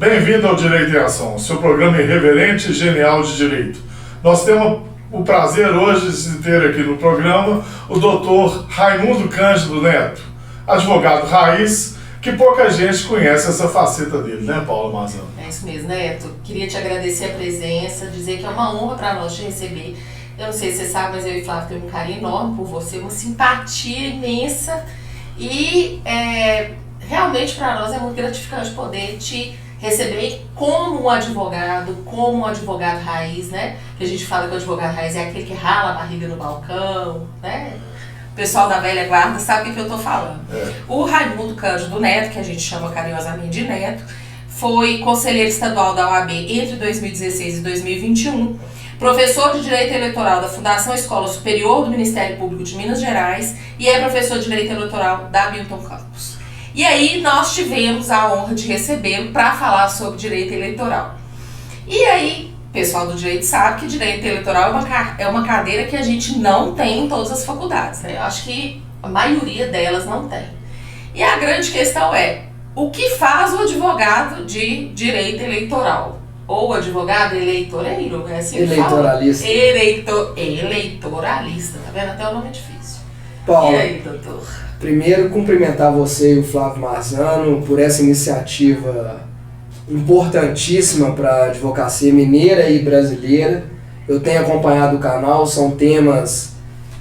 Bem-vindo ao Direito em Ação, seu programa irreverente e genial de direito. Nós temos o prazer hoje de ter aqui no programa o doutor Raimundo Cândido Neto, advogado raiz, que pouca gente conhece essa faceta dele, né, Paula Marzano? É isso mesmo, Neto. Queria te agradecer a presença, dizer que é uma honra para nós te receber. Eu não sei se você sabe, mas eu e Flávio temos um carinho enorme por você, uma simpatia imensa e realmente para nós é muito gratificante poder te receber como um advogado raiz, né? Que a gente fala que o advogado raiz é aquele que rala a barriga no balcão, né? O pessoal da velha guarda sabe o que eu tô falando. O Raimundo Cândido Neto, que a gente chama carinhosamente de Neto, foi conselheiro estadual da OAB entre 2016 e 2021, professor de Direito Eleitoral da Fundação Escola Superior do Ministério Público de Minas Gerais e é professor de Direito Eleitoral da Milton Campos. E aí nós tivemos a honra de recebê-lo para falar sobre direito eleitoral. E aí, o pessoal do direito sabe que direito eleitoral é uma cadeira que a gente não tem em todas as faculdades, né? Eu acho que a maioria delas não tem. E a grande questão é, o que faz o advogado de direito eleitoral? Ou advogado eleitoreiro, é assim que eleitoralista. Fala? Eleitoralista, tá vendo? Até o nome é difícil. Paula, e aí, doutor? Primeiro, cumprimentar você e o Flávio Marzano por essa iniciativa importantíssima para a advocacia mineira e brasileira. Eu tenho acompanhado o canal, são temas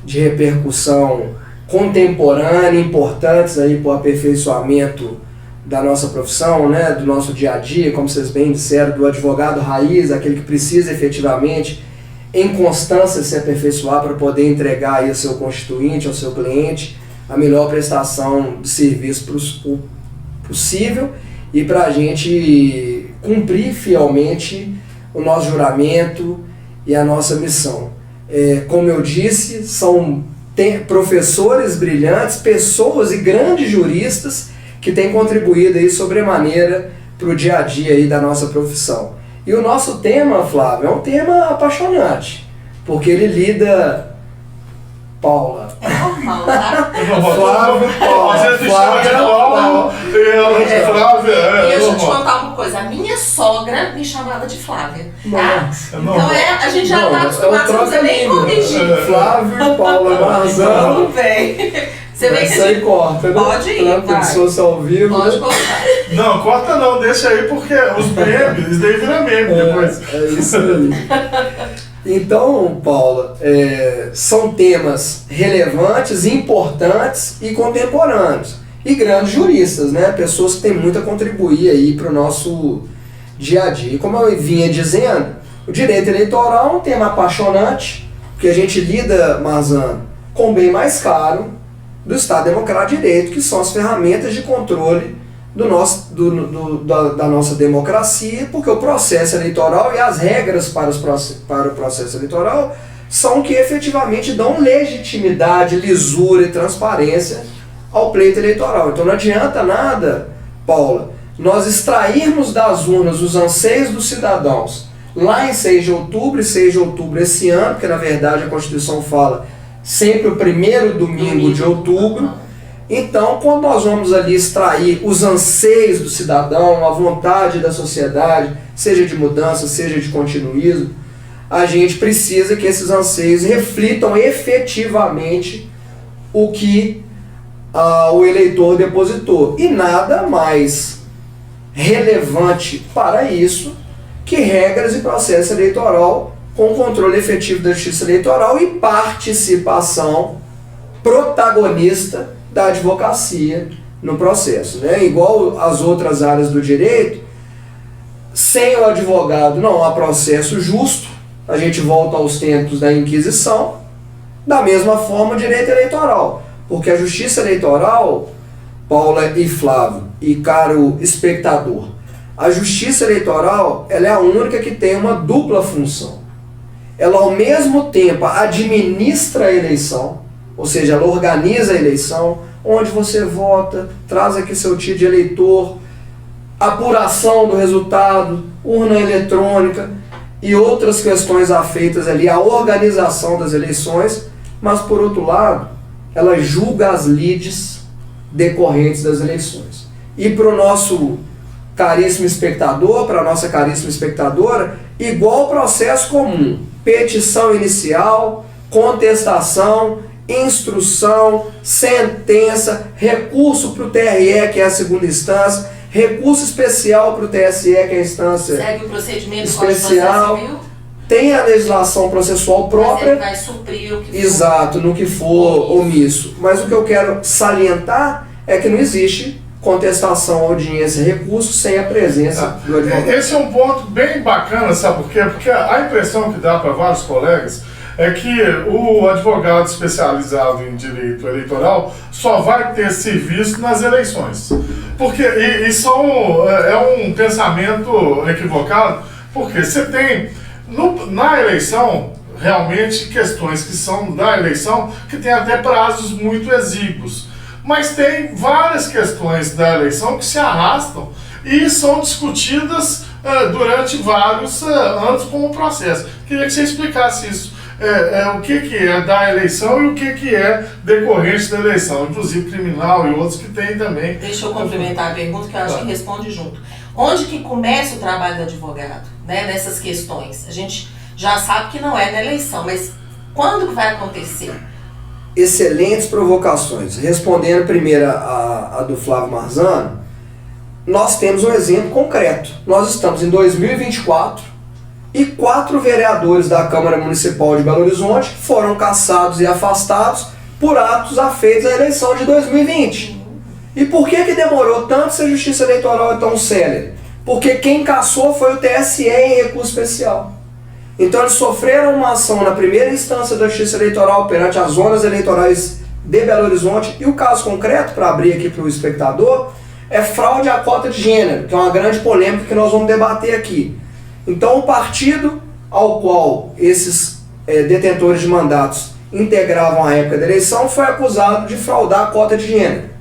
de repercussão contemporânea, importantes aí para o aperfeiçoamento da nossa profissão, né, do nosso dia a dia, como vocês bem disseram, do advogado raiz, aquele que precisa efetivamente, em constância, se aperfeiçoar para poder entregar aí ao seu constituinte, ao seu cliente, a melhor prestação de serviço possível e para a gente cumprir fielmente o nosso juramento e a nossa missão. Como eu disse, são professores brilhantes, pessoas e grandes juristas que têm contribuído aí sobremaneira para o dia a dia aí da nossa profissão. E o nosso tema, Flávio, é um tema apaixonante, porque ele lida... Paula. É normal, tá? Flávio, Paula. Você se chama de Paula e ela de Flávia. E deixa eu te contar uma coisa, a minha sogra me chamava de Flávia, tá? Então a gente já tá acostumado, não precisa nem corrigir. Flávio, Paula Marzano. Tudo bem. Você vê que isso aí corta, né? Pode ir, vai. Se fosse ao vivo. Pode cortar. Não, corta não, deixa aí porque os memes, isso daí vira meme depois. É isso aí. Então, Paula, são temas relevantes, importantes e contemporâneos. E grandes juristas, né? Pessoas que têm muito a contribuir aí para o nosso dia a dia. E como eu vinha dizendo, o direito eleitoral é um tema apaixonante, porque a gente lida, Marzano, com o bem mais caro do Estado Democrático de Direito, que são as ferramentas de controle da nossa democracia, porque o processo eleitoral e as regras para o processo eleitoral são que efetivamente dão legitimidade, lisura e transparência ao pleito eleitoral. Então não adianta nada, Paula, nós extrairmos das urnas os anseios dos cidadãos lá em 6 de outubro, e 6 de outubro esse ano, porque na verdade a Constituição fala sempre o primeiro domingo de outubro. Então, quando nós vamos ali extrair os anseios do cidadão, a vontade da sociedade, seja de mudança, seja de continuismo, a gente precisa que esses anseios reflitam efetivamente o que o eleitor depositou. E nada mais relevante para isso que regras e processo eleitoral com controle efetivo da justiça eleitoral e participação protagonista da advocacia no processo, né? Igual as outras áreas do direito, sem o advogado não há processo justo, a gente volta aos tempos da Inquisição, da mesma forma o direito eleitoral, porque a justiça eleitoral, Paula e Flávio, e caro espectador, a justiça eleitoral ela é a única que tem uma dupla função. Ela ao mesmo tempo administra a eleição, ou seja, ela organiza a eleição, onde você vota, traz aqui seu título de eleitor, apuração do resultado, urna eletrônica e outras questões afeitas ali à organização das eleições, mas por outro lado, ela julga as lides decorrentes das eleições. E para o nosso caríssimo espectador, para a nossa caríssima espectadora, igual processo comum: petição inicial, contestação, instrução, sentença, recurso para o TRE, que é a segunda instância, recurso especial para o TSE, que é a instância segue o procedimento especial. civil. Tem a legislação processual própria. Mas ele vai suprir o que for. Exato, no que for omisso. Mas o que eu quero salientar é que não existe contestação, audiência, recurso sem a presença do advogado. Esse é um ponto bem bacana, sabe por quê? Porque a impressão que dá para vários colegas é que o advogado especializado em direito eleitoral só vai ter serviço nas eleições. Porque isso é um pensamento equivocado, porque você tem na eleição realmente questões que são da eleição que tem até prazos muito exíguos. Mas tem várias questões da eleição que se arrastam e são discutidas durante vários anos como processo. Queria que você explicasse isso. O que é da eleição e o que é decorrente da eleição, inclusive criminal e outros que tem também. Deixa eu complementar a pergunta, que eu acho que responde junto. Onde que começa o trabalho do advogado, né, nessas questões? A gente já sabe que não é na eleição, mas quando que vai acontecer? Excelentes provocações. Respondendo primeiro a do Flávio Marzano, nós temos um exemplo concreto. Nós estamos em 2024 e 4 vereadores da Câmara Municipal de Belo Horizonte foram cassados e afastados por atos afeitos à eleição de 2020. E por que demorou tanto se a Justiça Eleitoral é tão célere? Porque quem cassou foi o TSE em recurso especial. Então eles sofreram uma ação na primeira instância da Justiça Eleitoral perante as zonas eleitorais de Belo Horizonte, e o caso concreto, para abrir aqui para o espectador, é fraude à cota de gênero, que é uma grande polêmica que nós vamos debater aqui. Então o partido ao qual esses detentores de mandatos integravam a época da eleição foi acusado de fraudar a cota de gênero.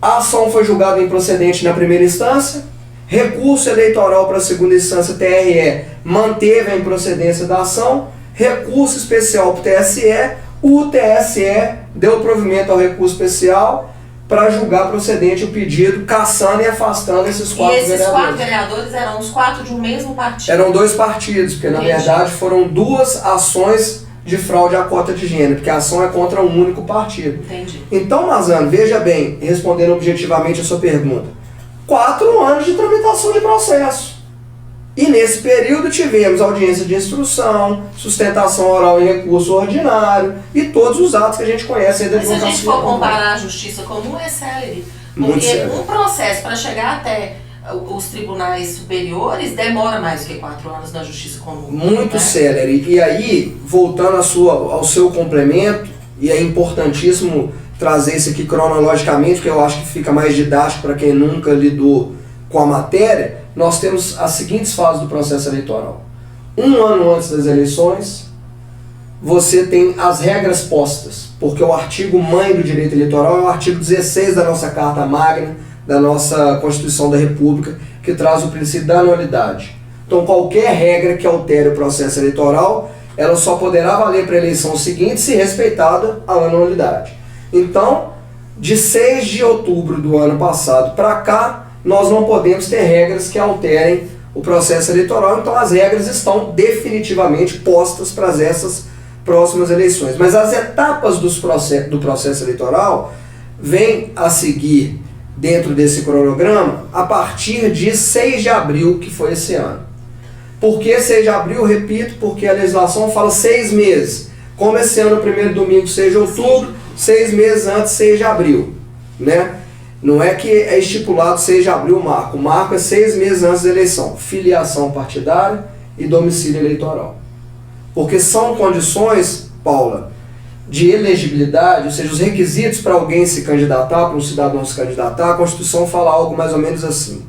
A ação foi julgada improcedente na primeira instância, recurso eleitoral para a segunda instância, TRE, manteve a improcedência da ação, recurso especial para o TSE, o TSE deu provimento ao recurso especial para julgar procedente o pedido, cassando e afastando esses 4 vereadores. E esses 4 vereadores eram os 4 de um mesmo partido? Eram 2 partidos, porque na verdade foram 2 ações de fraude à cota de gênero, porque a ação é contra um único partido. Entendi. Então, Marzano, veja bem, respondendo objetivamente a sua pergunta, 4 anos de tramitação de processo. E nesse período tivemos audiência de instrução, sustentação oral em recurso ordinário e todos os atos que a gente conhece aí da advocacia. Mas se a gente for comparar a justiça comum, é célere. Porque um processo para chegar até os tribunais superiores demora mais do que 4 anos na justiça comum. Muito né? célere. E aí, voltando ao seu complemento, e é importantíssimo trazer isso aqui cronologicamente, porque eu acho que fica mais didático para quem nunca lidou com a matéria, nós temos as seguintes fases do processo eleitoral. 1 ano antes das eleições, você tem as regras postas, porque o artigo mãe do direito eleitoral é o artigo 16 da nossa Carta Magna, da nossa Constituição da República, que traz o princípio da anualidade. Então qualquer regra que altere o processo eleitoral, ela só poderá valer para a eleição seguinte se respeitada a anualidade. Então, de 6 de outubro do ano passado para cá, nós não podemos ter regras que alterem o processo eleitoral, então as regras estão definitivamente postas para essas próximas eleições. Mas as etapas do processo eleitoral vêm a seguir dentro desse cronograma a partir de 6 de abril, que foi esse ano. Por que 6 de abril? Repito, porque a legislação fala 6 meses. Como esse ano, o primeiro domingo, 6 de outubro, 6 meses antes, 6 de abril, né? Não é que é estipulado 6 de abril o marco. O marco é 6 meses antes da eleição. Filiação partidária e domicílio eleitoral. Porque são condições, Paula, de elegibilidade, ou seja, os requisitos para alguém se candidatar, para um cidadão se candidatar. A Constituição fala algo mais ou menos assim.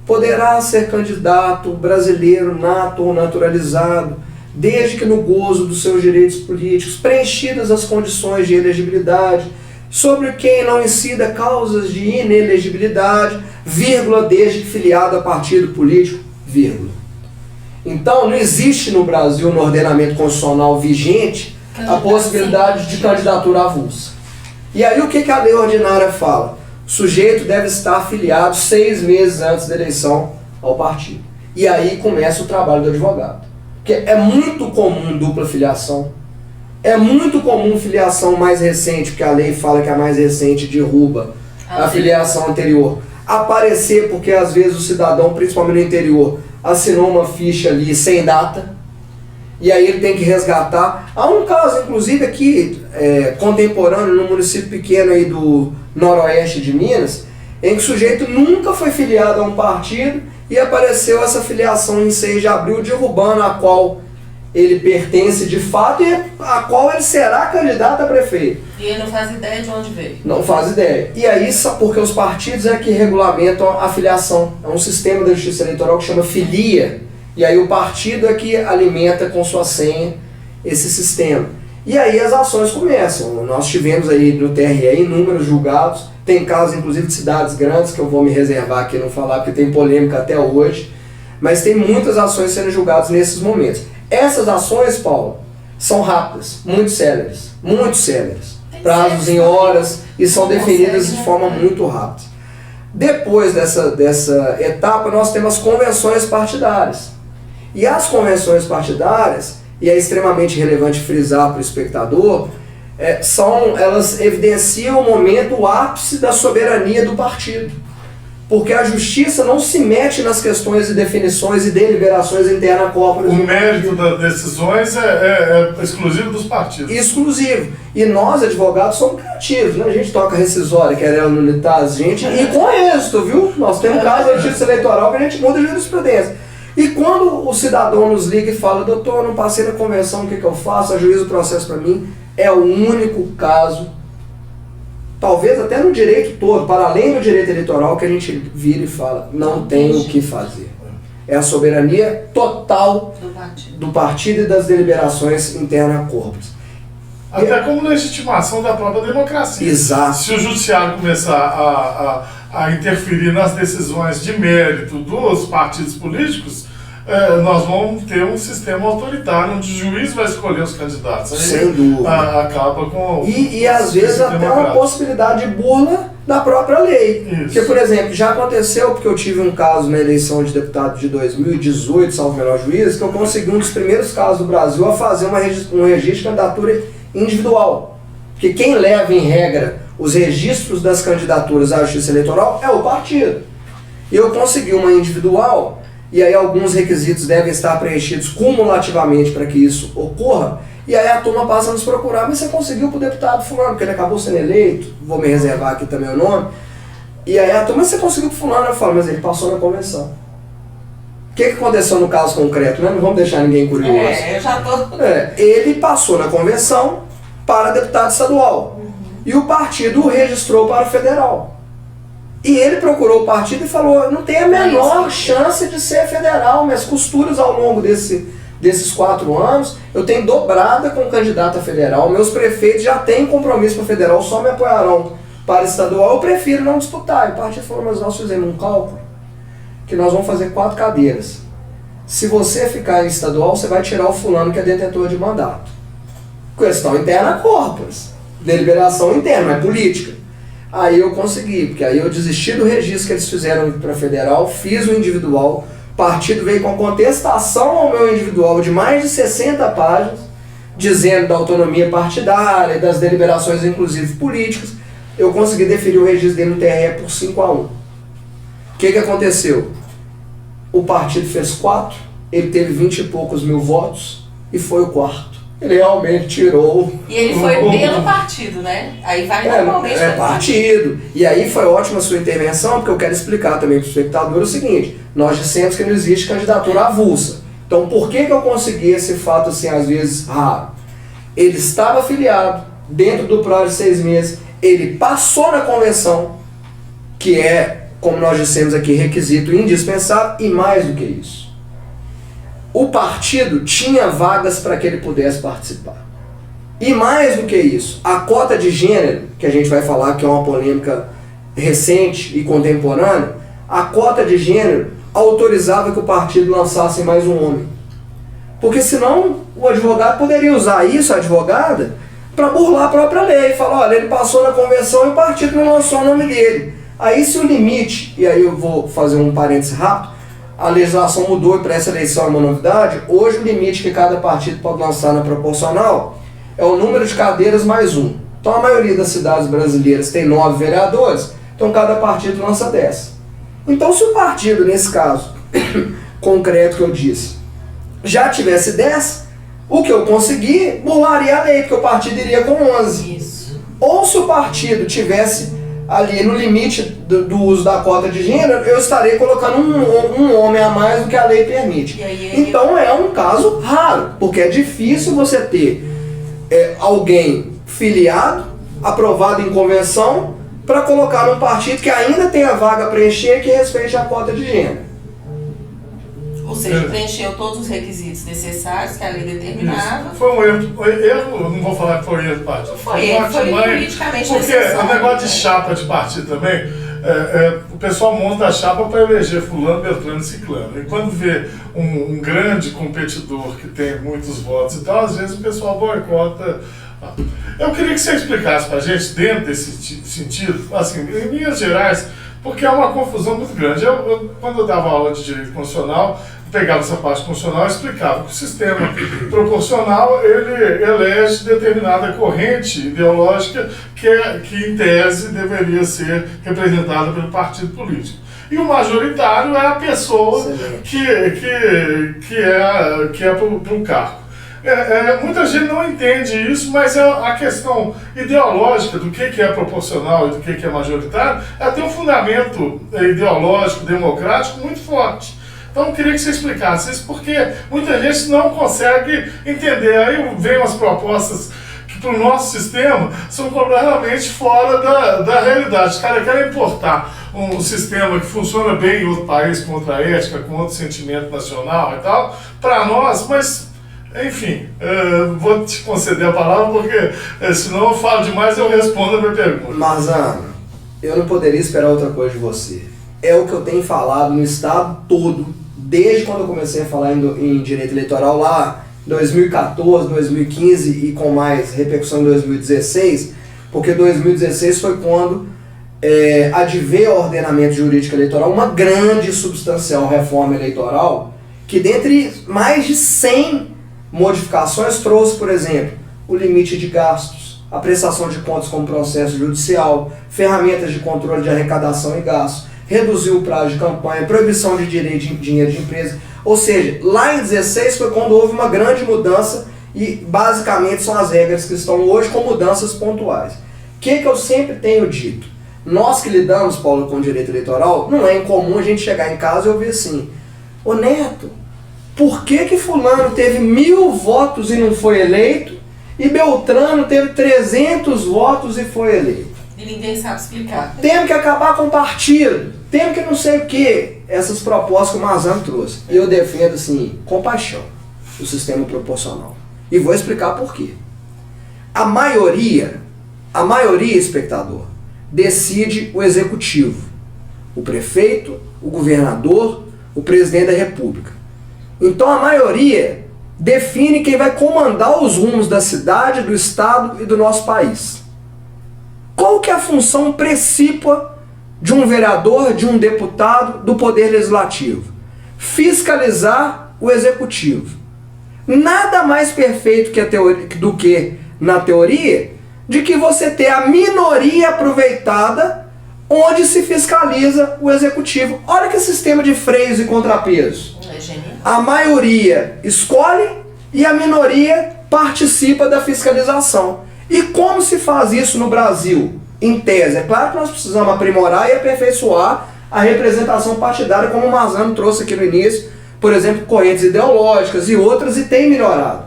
Poderá ser candidato brasileiro nato ou naturalizado, desde que no gozo dos seus direitos políticos, preenchidas as condições de elegibilidade, sobre quem não incida causas de inelegibilidade, vírgula, desde que filiado a partido político, vírgula. Então, não existe no Brasil, no ordenamento constitucional vigente, a possibilidade de candidatura avulsa. E aí o que a lei ordinária fala? o sujeito deve estar afiliado 6 meses antes da eleição ao partido. E aí começa o trabalho do advogado. Porque é muito comum dupla filiação, é muito comum filiação mais recente, porque a lei fala que a mais recente derruba a filiação anterior, aparecer porque às vezes o cidadão, principalmente no interior, assinou uma ficha ali sem data, e aí ele tem que resgatar. Há um caso, inclusive, aqui, contemporâneo, num município pequeno aí do noroeste de Minas, em que o sujeito nunca foi filiado a um partido e apareceu essa filiação em 6 de abril, derrubando a qual ele pertence de fato e a qual ele será candidato a prefeito. E ele não faz ideia de onde veio. Não faz ideia. E aí, porque os partidos é que regulamentam a filiação. É um sistema da justiça eleitoral que chama filia. E aí o partido é que alimenta com sua senha esse sistema. E aí as ações começam. Nós tivemos aí no TRE inúmeros julgados. Tem casos, inclusive, de cidades grandes, que eu vou me reservar aqui e não falar, porque tem polêmica até hoje. Mas tem muitas ações sendo julgadas nesses momentos. Essas ações, Paulo, são rápidas, muito céleres. Prazos em horas e são definidas de forma muito rápida. Depois dessa etapa, nós temos as convenções partidárias. E as convenções partidárias, e é extremamente relevante frisar para o espectador, elas evidenciam o momento, o ápice da soberania do partido. Porque a justiça não se mete nas questões de definições e deliberações internas corporais. O mérito das decisões é exclusivo dos partidos. Exclusivo. E nós, advogados, somos criativos, né? A gente toca rescisória, querendo nulitar a gente, e com êxito, viu? Nós temos caso da justiça eleitoral que a gente muda a jurisprudência. E quando o cidadão nos liga e fala, doutor, eu não passei na convenção, o que eu faço? Ajuiza o processo para mim. É o único caso, talvez até no direito todo, para além do direito eleitoral, que a gente vira e fala, não tem o que fazer. É a soberania total do partido e das deliberações internas corpus. Até como legitimação da própria democracia. Exato. Se o judiciário começar a interferir nas decisões de mérito dos partidos políticos, nós vamos ter um sistema autoritário onde o juiz vai escolher os candidatos. Aí, sem dúvida. Acaba com... E às vezes até uma possibilidade de burla da própria lei. Isso. Porque, por exemplo, já aconteceu, porque eu tive um caso na eleição de deputado de 2018, salvo o melhor juiz, que eu consegui um dos primeiros casos do Brasil a fazer um registro de candidatura individual. Porque quem leva em regra os registros das candidaturas à justiça eleitoral é o partido. E eu consegui uma individual, e aí alguns requisitos devem estar preenchidos cumulativamente para que isso ocorra, e aí a turma passa a nos procurar, mas você conseguiu para o deputado fulano, porque ele acabou sendo eleito, vou me reservar aqui também o nome, e aí a turma, mas você conseguiu para fulano? Eu falo, mas ele passou na convenção. O que aconteceu no caso concreto, né? Não vamos deixar ninguém curioso. Eu já tô... Ele passou na convenção para deputado estadual, e o partido o registrou para o federal. E ele procurou o partido e falou, não tem a menor chance de ser federal, minhas costuras ao longo desses 4 anos, eu tenho dobrada com candidato a federal, meus prefeitos já têm compromisso para federal, só me apoiarão para estadual, eu prefiro não disputar. E o partido falou, mas nós fizemos um cálculo, que nós vamos fazer 4 cadeiras. Se você ficar em estadual, você vai tirar o fulano que é detentor de mandato. Questão interna corpus, deliberação interna, é política. Aí eu consegui, porque aí eu desisti do registro que eles fizeram para federal, fiz o individual, o partido veio com contestação ao meu individual de mais de 60 páginas, dizendo da autonomia partidária, das deliberações inclusive políticas. Eu consegui deferir o registro dele no TRE por 5-1. O que aconteceu? O partido fez 4, ele teve 20 e poucos mil votos e foi o 4º. Ele realmente tirou... E ele foi pelo partido, né? Aí vai normalmente... partido. E aí foi ótima a sua intervenção, porque eu quero explicar também para o espectador o seguinte, nós dissemos que não existe candidatura avulsa. Então por que eu consegui esse fato, assim, às vezes, raro? Ele estava afiliado, dentro do prazo de 6 meses, ele passou na convenção, que é, como nós dissemos aqui, requisito indispensável, e mais do que isso. O partido tinha vagas para que ele pudesse participar. E mais do que isso, a cota de gênero, que a gente vai falar que é uma polêmica recente e contemporânea, a cota de gênero autorizava que o partido lançasse mais um homem. Porque senão o advogado poderia usar isso, a advogada, para burlar a própria lei. Fala, olha, ele passou na convenção e o partido não lançou o nome dele. Aí se o limite, e aí eu vou fazer um parêntese rápido, a legislação mudou e para essa eleição é uma novidade, hoje o limite que cada partido pode lançar na proporcional é o número de cadeiras mais um. Então a maioria das cidades brasileiras tem 9 vereadores, então cada partido lança 10. Então se o partido, nesse caso concreto que eu disse, já tivesse 10, o que eu consegui burlaria a lei, porque o partido iria com 11. Isso. Ou se o partido tivesse ali no limite do uso da cota de gênero, eu estarei colocando um homem a mais do que a lei permite. Então é um caso raro, porque é difícil você ter alguém filiado, aprovado em convenção, para colocar num partido que ainda tem a vaga a preencher que respeite a cota de gênero. Ou seja, preencheu todos os requisitos necessários que a lei determinava. Isso. Foi um erro, não vou falar que foi um erro do partido. Foi politicamente porque necessário. o negócio de chapa de partido também, o pessoal monta a chapa para eleger fulano, beltrano e ciclano. E quando vê um grande competidor que tem muitos votos e tal, às vezes o pessoal boicota. Eu queria que você explicasse para a gente, dentro desse sentido, assim, em linhas gerais, porque é uma confusão muito grande. Quando eu dava aula de direito constitucional, pegava essa parte constitucional e explicava que o sistema proporcional ele elege determinada corrente ideológica que em tese deveria ser representada pelo partido político. E o majoritário é a pessoa que é para o cargo. Muita gente não entende isso, mas a questão ideológica do que é proporcional e do que é majoritário tem um fundamento ideológico, democrático muito forte. Então eu queria que você explicasse isso, porque muita gente não consegue entender. Aí vem umas propostas que para o nosso sistema são completamente fora da realidade. Os caras querem importar um sistema que funciona bem em outro país, com outra ética, com outro sentimento nacional e tal, para nós, mas... Enfim, vou te conceder a palavra porque senão eu falo demais e eu respondo a minha pergunta. Marzano, eu não poderia esperar outra coisa de você. É o que eu tenho falado no estado todo, desde quando eu comecei a falar em direito eleitoral lá em 2014, 2015 e com mais repercussão em 2016, porque 2016 foi quando adveio ao ordenamento jurídico eleitoral uma grande e substancial reforma eleitoral que dentre mais de 100 modificações trouxe, por exemplo, o limite de gastos, a prestação de contas como processo judicial, ferramentas de controle de arrecadação e gastos, reduziu o prazo de campanha, proibição de direito de dinheiro de empresa. Ou seja, lá em 2016 foi quando houve uma grande mudança e basicamente são as regras que estão hoje com mudanças pontuais. O que eu sempre tenho dito? Nós que lidamos, Paulo, com direito eleitoral, não é incomum a gente chegar em casa e ouvir assim: ô Neto, por que fulano teve 1000 votos e não foi eleito e Beltrano teve 300 votos e foi eleito? E ninguém sabe explicar. Temos que acabar com o partido, temos que não sei o que. Essas propostas que o Marzano trouxe. E eu defendo, assim, com paixão, o sistema proporcional. E vou explicar por quê. A maioria, espectador, decide o executivo. O prefeito, o governador, o presidente da república. Então a maioria define quem vai comandar os rumos da cidade, do estado e do nosso país. Qual que é a função principal de um vereador, de um deputado, do poder legislativo? Fiscalizar o executivo. Nada mais perfeito do que, na teoria, de que você ter a minoria aproveitada onde se fiscaliza o executivo. Olha que sistema de freios e contrapesos. É genial. A maioria escolhe e a minoria participa da fiscalização. E como se faz isso no Brasil? Em tese, é claro que nós precisamos aprimorar e aperfeiçoar a representação partidária, como o Marzano trouxe aqui no início, por exemplo, correntes ideológicas e outras, e tem melhorado.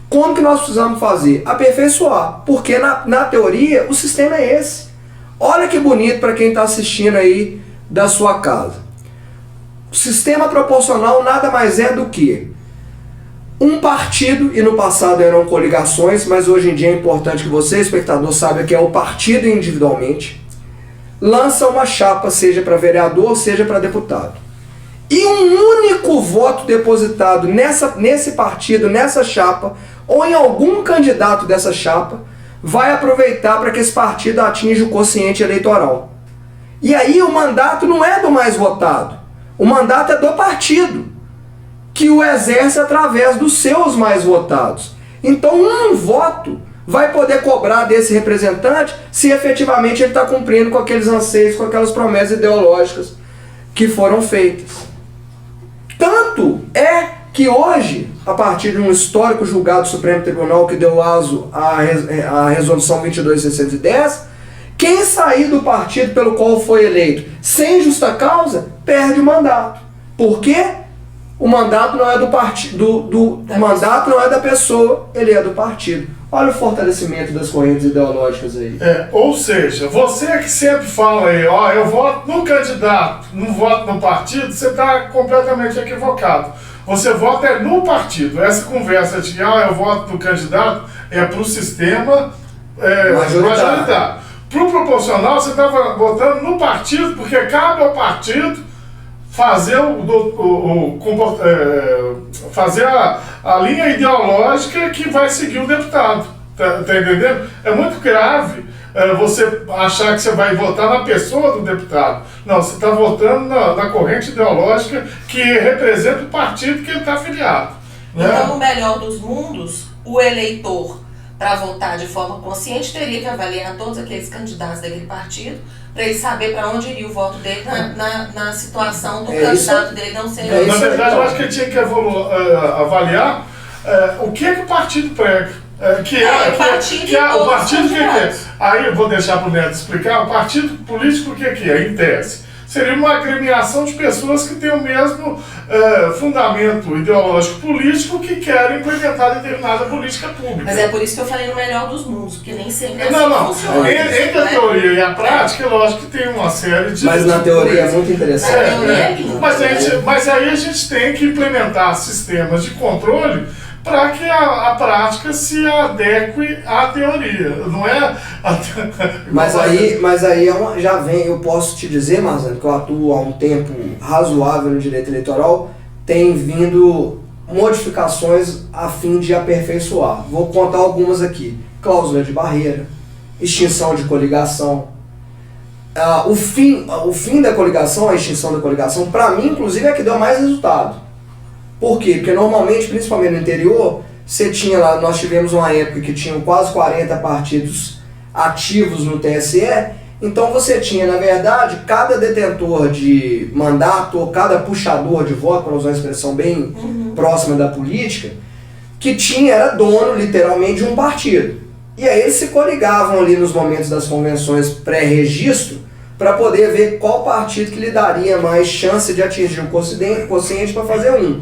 Como que nós precisamos fazer? Aperfeiçoar, porque na teoria o sistema é esse. Olha que bonito para quem está assistindo aí da sua casa. O sistema proporcional nada mais é do que um partido, e no passado eram coligações, mas hoje em dia é importante que você, espectador, saiba que é o partido individualmente, lança uma chapa, seja para vereador, seja para deputado. E um único voto depositado nesse partido, nessa chapa, ou em algum candidato dessa chapa, vai aproveitar para que esse partido atinja o quociente eleitoral. E aí o mandato não é do mais votado, o mandato é do partido, que o exerce através dos seus mais votados. Então um voto vai poder cobrar desse representante se efetivamente ele está cumprindo com aqueles anseios, com aquelas promessas ideológicas que foram feitas. Tanto é que hoje, a partir de um histórico julgado do Supremo Tribunal que deu aso à resolução 22.610, quem sair do partido pelo qual foi eleito sem justa causa, perde o mandato. Por quê? O mandato não é do partido, o mandato não é da pessoa, ele é do partido. Olha o fortalecimento das correntes ideológicas aí. Ou seja, você que sempre fala aí, ó, eu voto no candidato, não voto no partido, você está completamente equivocado. Você vota no partido. Essa conversa de eu voto no candidato é para o sistema majoritário. Para o proporcional, você está votando no partido, porque cabe ao partido fazer, fazer a linha ideológica que vai seguir o deputado. Tá entendendo? É muito grave você achar que você vai votar na pessoa do deputado. Não, você está votando na corrente ideológica que representa o partido que ele está afiliado. Né? Então, no melhor dos mundos, o eleitor, para votar de forma consciente, teria que avaliar todos aqueles candidatos daquele partido, para ele saber para onde iria o voto dele na situação do candidato dele não ser eleito. Na verdade, eu acho que ele tinha que avaliar o que o partido prega. O partido que é. Aí eu vou deixar para o Neto explicar. O partido político o que é, em tese? Seria uma agremiação de pessoas que têm o mesmo fundamento ideológico político que querem implementar determinada política pública. Mas é por isso que eu falei no melhor dos mundos, porque nem sempre é funciona. Entre a teoria e a prática, é lógico que tem uma série de... Mas na teoria é muito interessante. Mas aí a gente tem que implementar sistemas de controle para que a prática se adeque à teoria, não é? Mas aí já vem, eu posso te dizer, Marzano, que eu atuo há um tempo razoável no direito eleitoral, tem vindo modificações a fim de aperfeiçoar. Vou contar algumas aqui. Cláusula de barreira, extinção de coligação. O fim da coligação, a extinção da coligação, para mim, inclusive, é que deu mais resultado. Por quê? Porque normalmente, principalmente no interior, você tinha lá, nós tivemos uma época que tinham quase 40 partidos ativos no TSE, então você tinha, na verdade, cada detentor de mandato, ou cada puxador de voto, para usar uma expressão bem próxima da política, que era dono, literalmente, de um partido. E aí eles se coligavam ali nos momentos das convenções pré-registro, para poder ver qual partido que lhe daria mais chance de atingir o quociente para fazer um.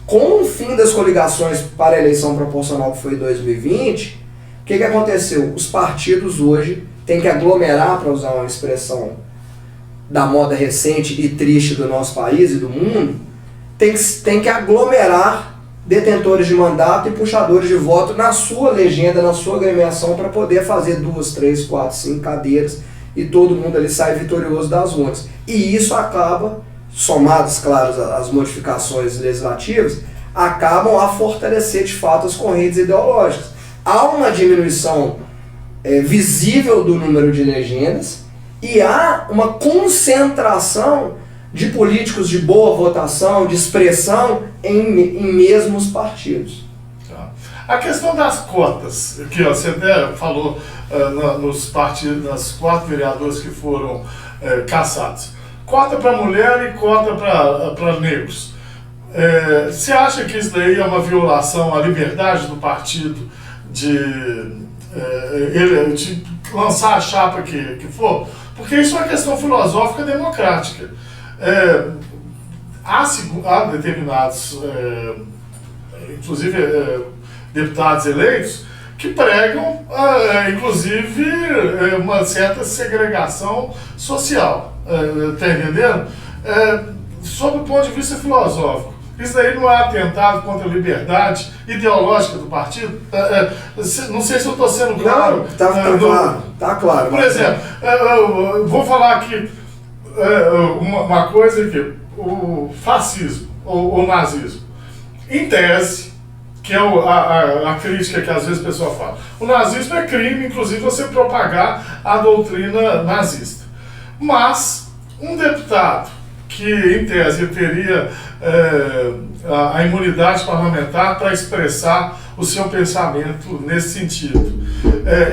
Com o fim das coligações para a eleição proporcional que foi em 2020, o que aconteceu? Os partidos hoje têm que aglomerar, para usar uma expressão da moda recente e triste do nosso país e do mundo, tem que aglomerar detentores de mandato e puxadores de voto na sua legenda, na sua agremiação, para poder fazer 2, 3, 4, 5 cadeiras e todo mundo ali sai vitorioso das urnas. E isso acaba, somados, claro, as modificações legislativas, acabam a fortalecer de fato as correntes ideológicas. Há uma diminuição visível do número de legendas e há uma concentração de políticos de boa votação, de expressão em mesmos partidos. A questão das cotas, que você até falou nos partidos, nas 4 vereadores que foram cassados. Cota para mulher e cota para negros. Você acha que isso daí é uma violação à liberdade do partido de lançar a chapa que for? Porque isso é uma questão filosófica democrática. Há determinados, inclusive deputados eleitos, que pregam, inclusive, uma certa segregação social. Está entendendo? Sob o ponto de vista filosófico, isso daí não é atentado contra a liberdade ideológica do partido? Não sei se eu estou sendo claro. Não, tá claro. Por exemplo, vou falar aqui uma coisa que o fascismo ou nazismo, em tese, que é a crítica que às vezes a pessoa fala. O nazismo é crime, inclusive você propagar a doutrina nazista. Mas um deputado que, em tese, teria a imunidade parlamentar para expressar o seu pensamento nesse sentido.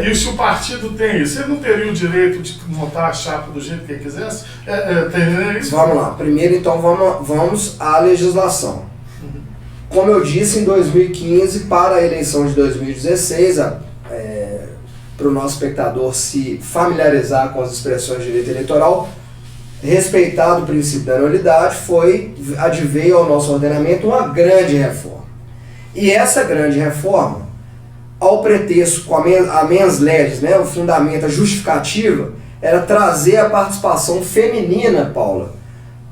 E se o partido tem isso, ele não teria o direito de montar a chapa do jeito que ele quisesse? Teria isso? Vamos lá. Primeiro, então, vamos à legislação. Como eu disse, em 2015, para a eleição de 2016, para o nosso espectador se familiarizar com as expressões de direito eleitoral, respeitado o princípio da nulidade, adveio ao nosso ordenamento uma grande reforma. E essa grande reforma, ao pretexto, com a mens legis, né, o fundamento, a justificativa, era trazer a participação feminina, Paula,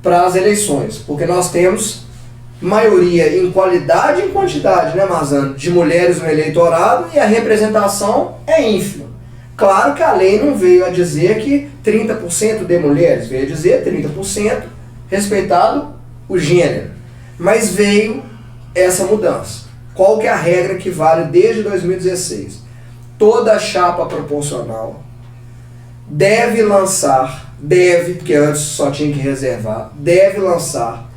para as eleições. Porque nós temos maioria em qualidade e em quantidade, né, Marzano, de mulheres no eleitorado, e a representação é ínfima. Claro que a lei não veio a dizer que 30% de mulheres, veio a dizer 30% respeitado o gênero. Mas veio essa mudança. Qual que é a regra que vale desde 2016? Toda chapa proporcional deve lançar, porque antes só tinha que reservar, deve lançar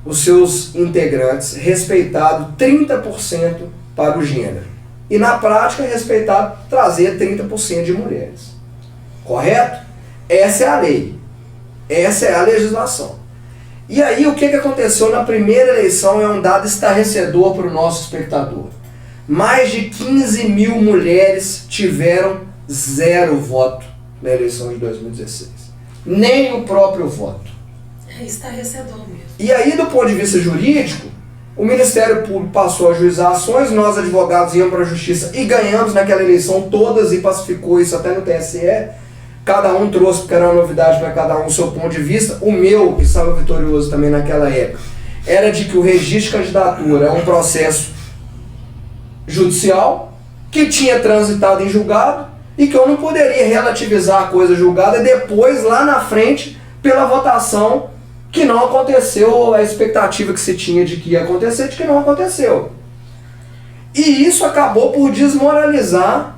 os seus integrantes respeitado 30% para o gênero. E na prática, respeitado trazer 30% de mulheres. Correto? Essa é a lei. Essa é a legislação. E aí, o que aconteceu na primeira eleição é um dado estarrecedor para o nosso espectador. Mais de 15 mil mulheres tiveram 0 voto na eleição de 2016. Nem o próprio voto. É estarrecedor mesmo. E aí, do ponto de vista jurídico, o Ministério Público passou a ajuizar ações, nós advogados íamos para a Justiça e ganhamos naquela eleição todas e pacificou isso até no TSE. Cada um trouxe, porque era uma novidade para cada um, o seu ponto de vista. O meu, que estava vitorioso também naquela época, era de que o registro de candidatura é um processo judicial que tinha transitado em julgado e que eu não poderia relativizar a coisa julgada depois, lá na frente, pela votação que não aconteceu, a expectativa que se tinha de que ia acontecer, de que não aconteceu. E isso acabou por desmoralizar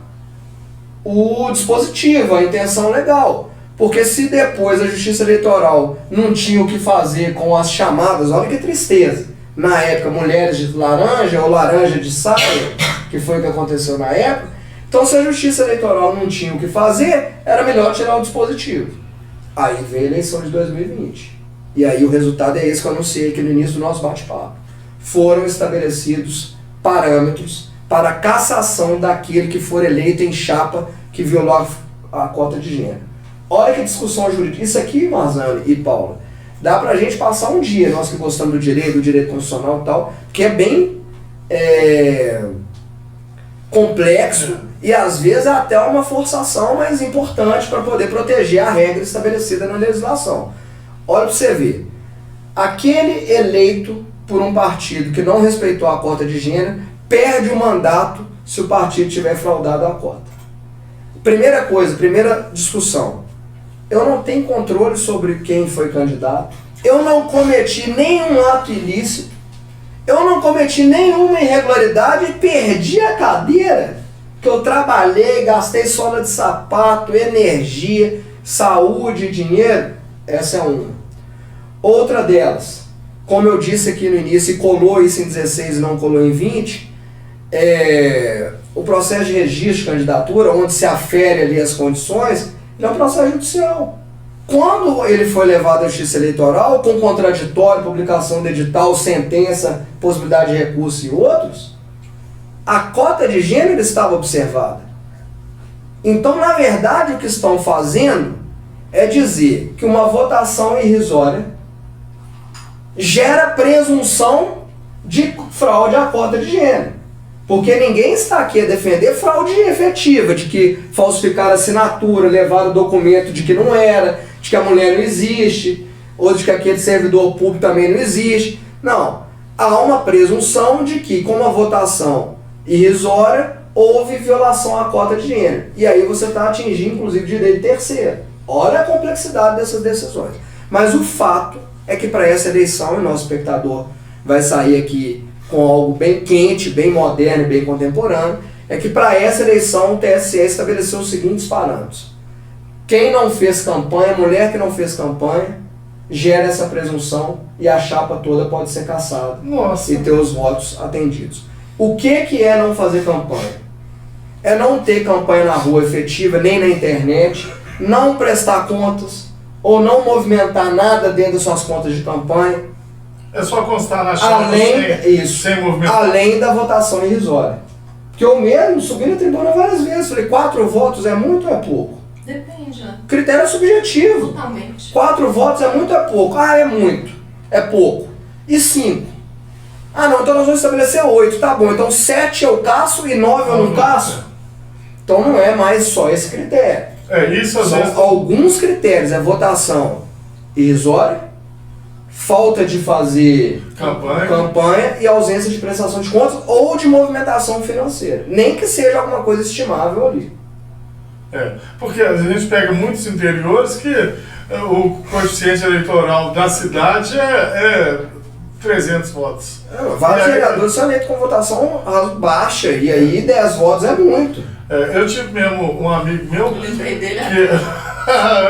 o dispositivo, a intenção legal. Porque se depois a Justiça Eleitoral não tinha o que fazer com as chamadas, olha que tristeza, na época, mulheres de laranja ou laranja de saia, que foi o que aconteceu na época, então se a Justiça Eleitoral não tinha o que fazer, era melhor tirar o dispositivo. Aí veio a eleição de 2020. E aí o resultado é esse que eu anunciei aqui no início do nosso bate-papo. Foram estabelecidos parâmetros para a cassação daquele que for eleito em chapa que violou a cota de gênero. Olha que discussão jurídica. Isso aqui, Marzano e Paula, dá pra gente passar um dia, nós que gostamos do direito constitucional e tal, que é bem complexo e às vezes até uma forçação mais importante para poder proteger a regra estabelecida na legislação. Olha para você ver, aquele eleito por um partido que não respeitou a cota de gênero perde o mandato se o partido tiver fraudado a cota. Primeira coisa, primeira discussão, eu não tenho controle sobre quem foi candidato, eu não cometi nenhum ato ilícito, eu não cometi nenhuma irregularidade e perdi a cadeira que eu trabalhei, gastei sola de sapato, energia, saúde, dinheiro. Essa é uma. Outra delas, como eu disse aqui no início, e colou isso em 16 e não colou em 20, o processo de registro de candidatura, onde se afere ali as condições, ele é um processo judicial. Quando ele foi levado à Justiça Eleitoral, com contraditório, publicação de edital, sentença, possibilidade de recurso e outros, a cota de gênero estava observada. Então, na verdade, o que estão fazendo é dizer que uma votação irrisória gera presunção de fraude à cota de gênero. Porque ninguém está aqui a defender fraude efetiva, de que falsificaram a assinatura, levaram o documento de que não era, de que a mulher não existe, ou de que aquele servidor público também não existe. Não. Há uma presunção de que, com uma votação irrisória, houve violação à cota de gênero. E aí você está atingindo, inclusive, o direito terceiro. Olha a complexidade dessas decisões. Mas o fato é que para essa eleição, e nosso espectador vai sair aqui com algo bem quente, bem moderno e bem contemporâneo, é que para essa eleição o TSE estabeleceu os seguintes parâmetros. Quem não fez campanha, mulher que não fez campanha, gera essa presunção e a chapa toda pode ser cassada. Nossa. E ter os votos atendidos. O que é não fazer campanha? É não ter campanha na rua efetiva, nem na internet, não prestar contas, ou não movimentar nada dentro das suas contas de campanha. É só constar na chapa sem movimento. Além da votação irrisória. Porque eu mesmo subi na tribuna várias vezes, falei, 4 votos é muito ou é pouco? Depende, né? Critério subjetivo. Totalmente. 4 votos é muito ou é pouco? Ah, é muito. É pouco. E 5? Ah, não, então nós vamos estabelecer 8. Tá bom, então 7 eu caço e 9 eu não caço? Então não é mais só esse critério. Isso às São vezes... alguns critérios. É votação irrisória, falta de fazer campanha e ausência de prestação de contas ou de movimentação financeira. Nem que seja alguma coisa estimável ali. Porque a gente pega muitos interiores que o coeficiente eleitoral da cidade é 300 votos. Vários vereadores são eleitos com votação baixa, e aí 10 votos é muito. Eu tive mesmo um amigo meu Eu lembrei dele.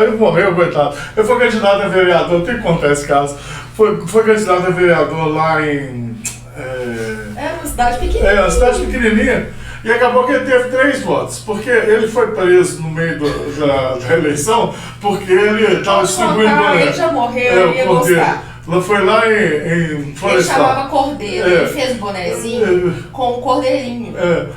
ele morreu, coitado. Ele foi candidato a vereador, tem que contar esse caso. Foi candidato a vereador lá em... uma cidade pequenininha. Uma cidade pequenininha. E acabou que ele teve 3 votos, porque ele foi preso no meio da eleição, porque ele estava distribuindo boné. Ele já morreu, ele ia gostar. Foi lá em Florestal. Ele chamava Cordeiro, ele fez o bonézinho com o cordeirinho.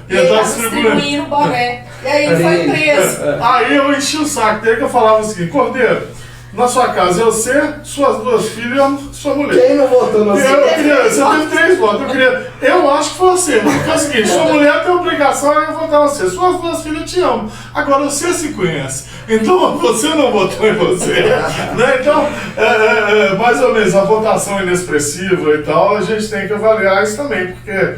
E ele estava distribuindo o boné. E aí ele foi preso. Aí eu enchi o saco dele que eu falava o seguinte, Cordeiro, na sua casa você, suas 2 filhas e sua mulher. Quem não votou no Você teve 3 votos. Eu acho que foi você. Porque é o seguinte, sua mulher tem a obrigação de votar em você. Suas 2 filhas te amam. Agora você se conhece. Então você não votou em você. Né? Então, mais ou menos, a votação inexpressiva e tal, a gente tem que avaliar isso também. Porque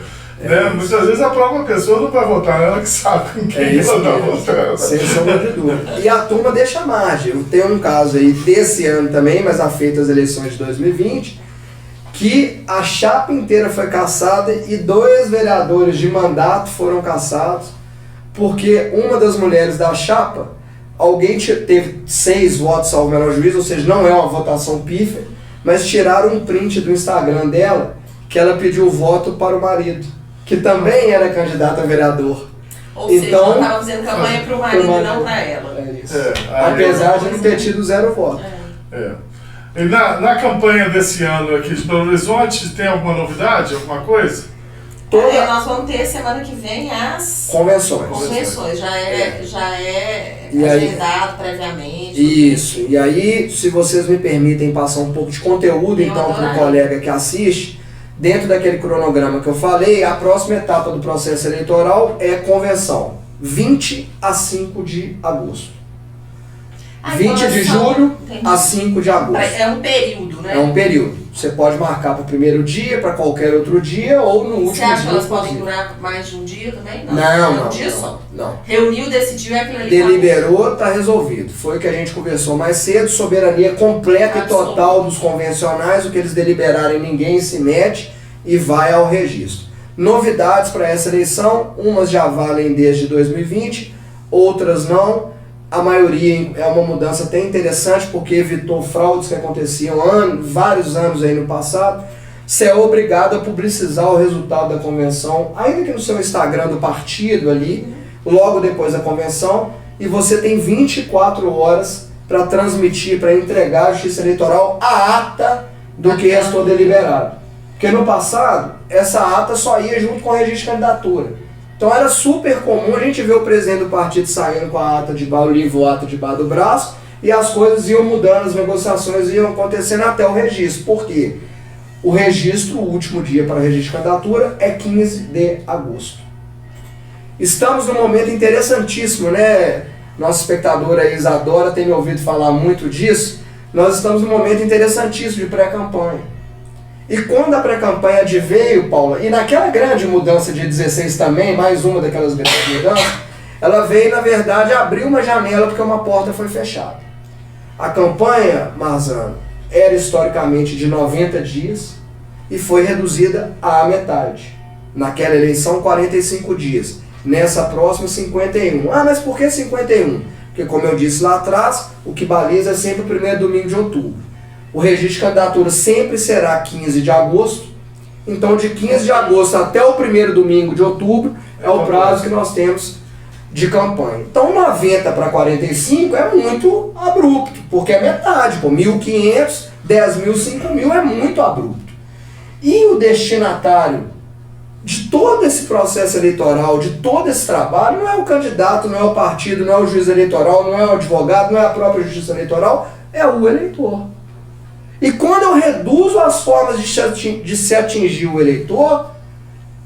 muitas vezes a própria pessoa não vai votar, ela que sabe em quem ela está votando. Sem sombra de dúvida. E a turma deixa a margem. Tem um caso aí desse ano também, mas afeito às eleições de 2020, que a chapa inteira foi cassada e 2 vereadores de mandato foram cassados, porque uma das mulheres da chapa, alguém teve 6 votos ao menor juízo, ou seja, não é uma votação pífia, mas tiraram um print do Instagram dela, que ela pediu voto para o marido, que também era candidato a vereador. Ou seja, ela estava fazendo campanha para o marido e não para ela. É isso. Apesar de não ter tido 0 votos. E na campanha desse ano aqui de Belo Horizonte, tem alguma novidade, alguma coisa? Nós vamos ter semana que vem as convenções. Já é agendado previamente. Isso. E aí, se vocês me permitem passar um pouco de conteúdo então para o colega que assiste, dentro daquele cronograma que eu falei, a próxima etapa do processo eleitoral é convenção, 20 a 5 de agosto. 20 de julho a 5 de agosto. É um período, né? É um período. Você pode marcar para o primeiro dia, para qualquer outro dia ou no último dia. Você acha que elas podem durar mais de um dia também? Não. Um dia só? Não. Reuniu, decidiu, é aquilo ali. Deliberou, está resolvido. Foi o que a gente conversou mais cedo, soberania completa e total dos convencionais, o que eles deliberarem ninguém se mete e vai ao registro. Novidades para essa eleição, umas já valem desde 2020, outras não. A maioria é uma mudança até interessante porque evitou fraudes que aconteciam vários anos aí no passado. Você é obrigado a publicizar o resultado da convenção, ainda que no seu Instagram do partido ali, logo depois da convenção, e você tem 24 horas para transmitir, para entregar à Justiça Eleitoral a ata do que restou deliberado. Porque no passado, essa ata só ia junto com o registro de candidatura. Então era super comum a gente ver o presidente do partido saindo com a ata de bar, o livro ata de bar do braço, e as coisas iam mudando, as negociações iam acontecendo até o registro. Por quê? O registro, o último dia para o registro de candidatura é 15 de agosto. Estamos num momento interessantíssimo, né? Nossa espectadora Isadora tem me ouvido falar muito disso. Nós estamos num momento interessantíssimo de pré-campanha. E quando a pré-campanha adveio, Paula, e naquela grande mudança de 16 também, mais uma daquelas grandes mudanças, ela veio, na verdade, abrir uma janela porque uma porta foi fechada. A campanha, Marzano, era historicamente de 90 dias e foi reduzida à metade. Naquela eleição, 45 dias. Nessa próxima, 51. Ah, mas por que 51? Porque, como eu disse lá atrás, o que baliza é sempre o primeiro domingo de outubro. O registro de candidatura sempre será 15 de agosto. Então, de 15 de agosto até o primeiro domingo de outubro é o prazo que nós temos de campanha. Então, 90 para 45 é muito abrupto, porque é metade. 1.500, 10 mil, 5 mil é muito abrupto. E o destinatário de todo esse processo eleitoral, de todo esse trabalho, não é o candidato, não é o partido, não é o juiz eleitoral, não é o advogado, não é a própria justiça eleitoral, é o eleitor. E quando eu reduzo as formas de se atingir o eleitor,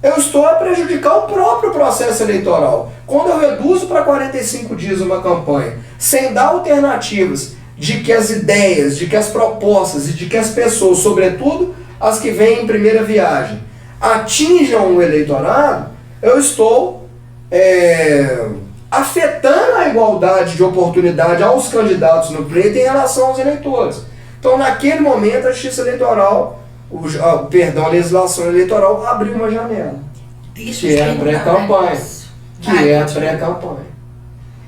eu estou a prejudicar o próprio processo eleitoral. Quando eu reduzo para 45 dias uma campanha, sem dar alternativas de que as ideias, de que as propostas e de que as pessoas, sobretudo as que vêm em primeira viagem, atinjam o eleitorado, eu estou afetando a igualdade de oportunidade aos candidatos no pleito em relação aos eleitores. Então, naquele momento, a Justiça Eleitoral, a legislação eleitoral abriu uma janela, que é a pré-campanha. Que é a pré-campanha.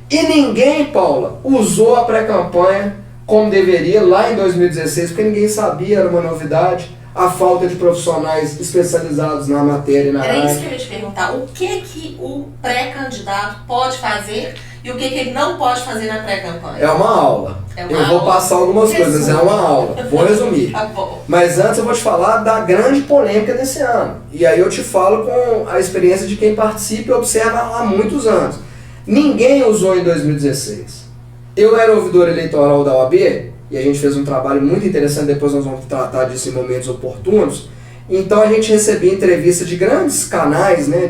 E ninguém, Paula, usou a pré-campanha como deveria lá em 2016, porque ninguém sabia, era uma novidade, a falta de profissionais especializados na matéria e na área. Era isso que eu ia te perguntar. O que o pré-candidato pode fazer e o que ele não pode fazer na pré-campanha? É uma aula. Eu vou passar algumas coisas, é uma aula. Vou resumir. Tá bom. Mas antes eu vou te falar da grande polêmica desse ano. E aí eu te falo com a experiência de quem participa e observa há muitos anos. Ninguém usou em 2016. Eu era ouvidor eleitoral da OAB, e a gente fez um trabalho muito interessante, depois nós vamos tratar disso em momentos oportunos. Então a gente recebia entrevistas de grandes canais, né,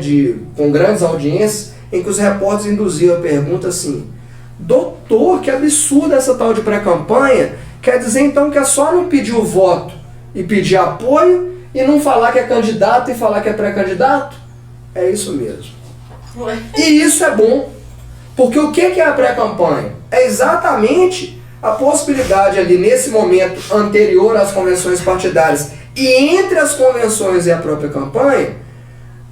com grandes audiências, em que os repórteres induziam a pergunta assim: doutor, que absurdo essa tal de pré-campanha, quer dizer então que é só não pedir o voto e pedir apoio e não falar que é candidato e falar que é pré-candidato? É isso mesmo. Ué. E isso é bom, porque o que é a pré-campanha? É exatamente a possibilidade ali nesse momento anterior às convenções partidárias e entre as convenções e a própria campanha,